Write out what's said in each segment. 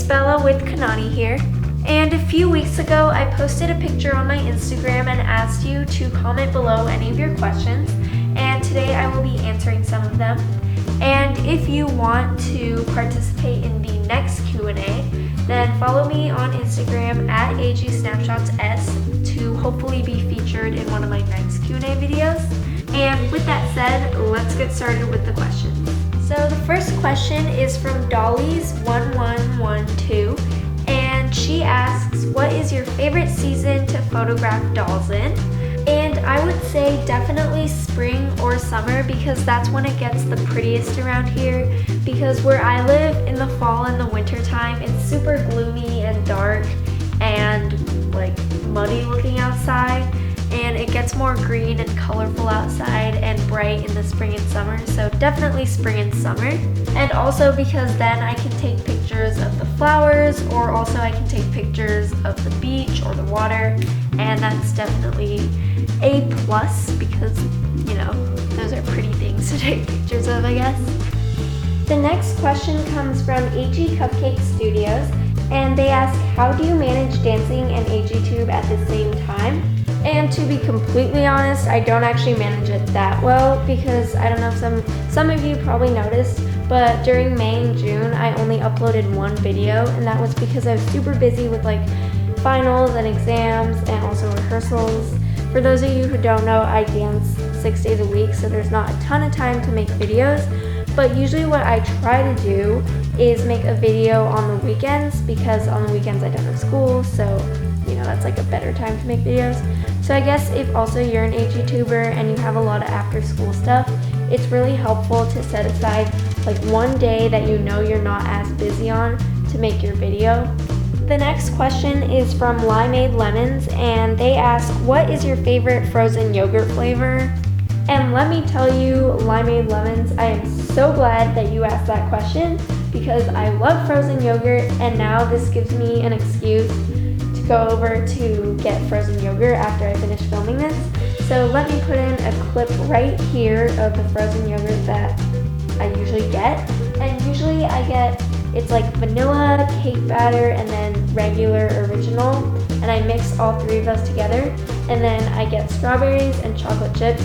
Bella with Kanani here. And a few weeks ago, I posted a picture on my Instagram and asked you to comment below any of your questions. And today I will be answering some of them. And if you want to participate in the next Q&A, then follow me on Instagram at AGSnapshots to hopefully be featured in one of my next Q&A videos. And with that said, let's get started with the questions. So the first question is from Dolly's1112, and she asks, what is your favorite season to photograph dolls in? And I would say definitely spring or summer, because that's when it gets the prettiest around here. Because where I live in the fall and the winter time, it's super gloomy and dark and like muddy looking outside. And it gets more green and colorful outside and bright in the spring and summer. So definitely spring and summer. And also because then I can take pictures of the flowers, or also I can take pictures of the beach or the water. And that's definitely a plus because, you know, those are pretty things to take pictures of, I guess. The next question comes from AG Cupcake Studios. And they ask, how do you manage dancing and AGTube at the same time? And to be completely honest, I don't actually manage it that well, because I don't know if some of you probably noticed, but during May and June I only uploaded one video, and that was because I was super busy with like finals and exams and also rehearsals. For those of you who don't know, I dance 6 days a week, so there's not a ton of time to make videos. But usually what I try to do is make a video on the weekends, because on the weekends I don't have school, so you know, that's like a better time to make videos. So I guess if also you're an AGTuber and you have a lot of after school stuff, it's really helpful to set aside like one day that you know you're not as busy on to make your video. The next question is from Limeade Lemons, and they ask, what is your favorite frozen yogurt flavor? And let me tell you, Limeade Lemons, I am so glad that you asked that question, because I love frozen yogurt, and now this gives me an excuse to go over to get frozen yogurt after I finish filming this. So let me put in a clip right here of the frozen yogurt that I usually get. And usually I get, it's like vanilla, cake batter, and then regular original. And I mix all three of those together. And then I get strawberries and chocolate chips.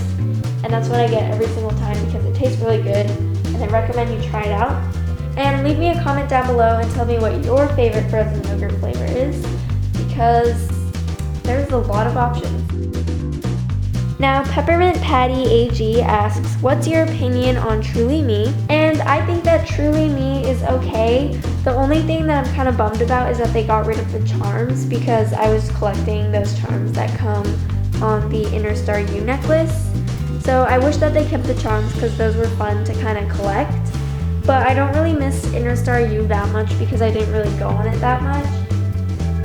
And that's what I get every single time because it tastes really good. And I recommend you try it out. And leave me a comment down below and tell me what your favorite frozen yogurt flavor is, because there's a lot of options. Now, Peppermint Patty AG asks, what's your opinion on Truly Me? And I think that Truly Me is okay. The only thing that I'm kind of bummed about is that they got rid of the charms, because I was collecting those charms that come on the Inner Star U necklace. So I wish that they kept the charms because those were fun to kind of collect. But I don't really miss Inner Star U that much because I didn't really go on it that much.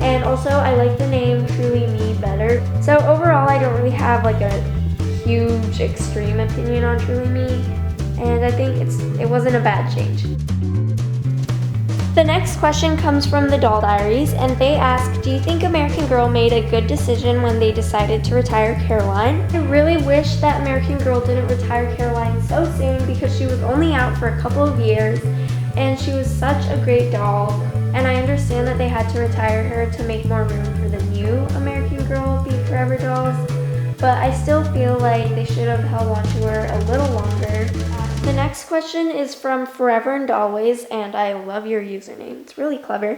And also I like the name Truly Me better. So overall I don't really have like a huge extreme opinion on Truly Me. And I think it wasn't a bad change. The next question comes from the Doll Diaries, and they ask, do you think American Girl made a good decision when they decided to retire Caroline? I really wish that American Girl didn't retire Caroline so soon, because she was only out for a couple of years and she was such a great doll, and I understand that they had to retire her to make more room for the new American Girl Be Forever dolls, but I still feel like they should have held on to her a little longer. The next question is from Forever and Always, and I love your username, it's really clever.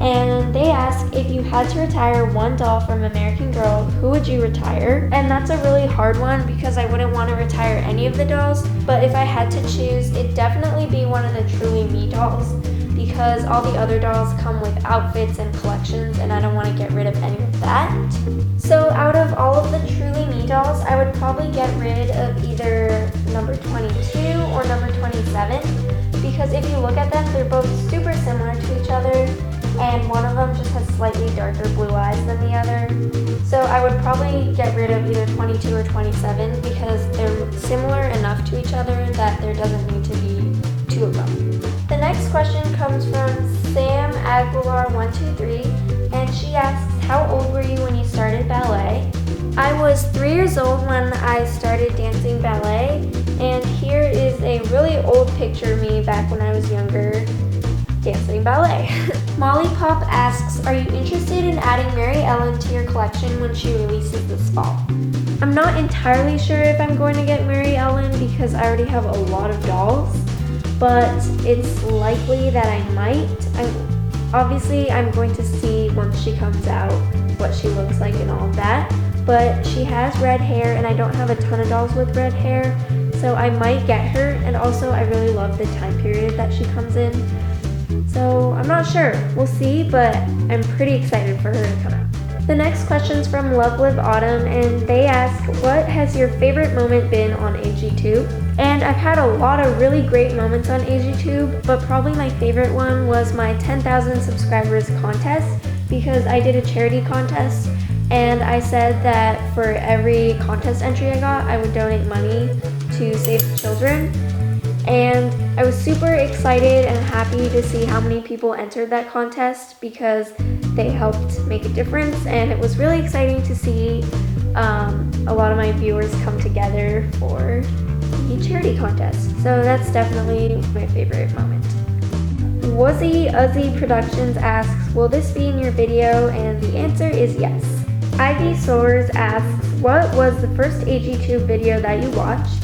And they ask, if you had to retire one doll from American Girl, who would you retire? And that's a really hard one because I wouldn't want to retire any of the dolls, but if I had to choose, it'd definitely be one of the Truly Me dolls, because all the other dolls come with outfits and collections, and I don't want to get rid of any of that. So out of all of the Truly Me dolls, I would probably get rid of either number 22 or number 27, because if you look at them, they're both super similar to each other, and one of them just has slightly darker blue eyes than the other. So I would probably get rid of either 22 or 27, because they're similar enough to each other that there doesn't need to be two of them. The next question comes from Sam Aguilar123, and she asks, how old were you when you started ballet? I was 3 years old when I started dancing ballet, and here is a really old picture of me back when I was younger. dancing ballet. Molly Pop asks, are you interested in adding Mary Ellen to your collection when she releases this fall? I'm not entirely sure if I'm going to get Mary Ellen because I already have a lot of dolls, but it's likely that I might. Obviously, I'm going to see once she comes out what she looks like and all of that, but she has red hair and I don't have a ton of dolls with red hair, so I might get her, and also I really love the time period that she comes in. So I'm not sure, we'll see, but I'm pretty excited for her to come out. The next question's from Love Live Autumn, and they ask, what has your favorite moment been on AGTube? And I've had a lot of really great moments on AGTube, but probably my favorite one was my 10,000 subscribers contest, because I did a charity contest, and I said that for every contest entry I got, I would donate money to save children. And I was super excited and happy to see how many people entered that contest because they helped make a difference, and it was really exciting to see a lot of my viewers come together for the charity contest. So that's definitely my favorite moment. Wuzzy Uzzy Productions asks, will this be in your video? And the answer is yes. Ivy Soares asks, what was the first AGTube video that you watched?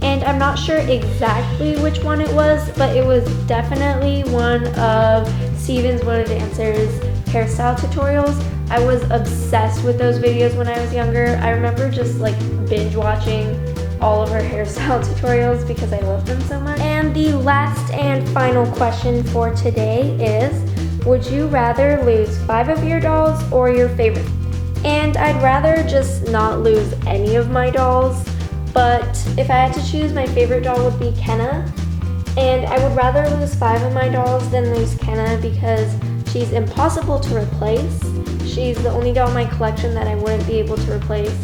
And I'm not sure exactly which one it was, but it was definitely one of Steven's What a Dancer's hairstyle tutorials. I was obsessed with those videos when I was younger. I remember just like binge watching all of her hairstyle tutorials because I love them so much. And the last and final question for today is, would you rather lose 5 of your dolls or your favorite? And I'd rather just not lose any of my dolls, but if I had to choose, my favorite doll would be Kenna. And I would rather lose 5 of my dolls than lose Kenna because she's impossible to replace. She's the only doll in my collection that I wouldn't be able to replace,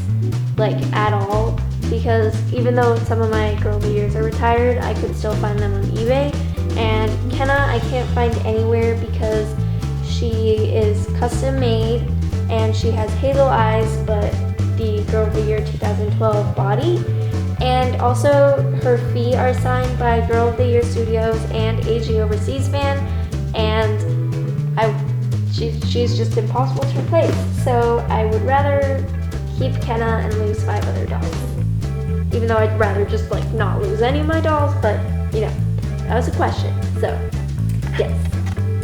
like, at all. Because even though some of my Girl of the Years are retired, I could still find them on eBay. And Kenna I can't find anywhere because she is custom made and she has hazel eyes but the Girl of the Year 2012 body. And also her feet are signed by Girl of the Year Studios and AG Overseas Fan, and she's just impossible to replace. So I would rather keep Kenna and lose 5 other dolls. Even though I'd rather just like not lose any of my dolls, but you know, that was a question, so yes.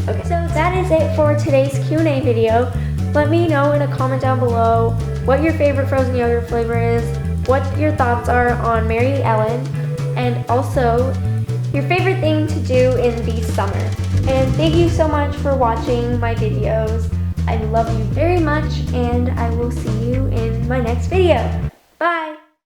Okay, so that is it for today's Q&A video. Let me know in a comment down below what your favorite frozen yogurt flavor is, what your thoughts are on Mary Ellen, and also your favorite thing to do in the summer. And thank you so much for watching my videos. I love you very much, and I will see you in my next video. Bye!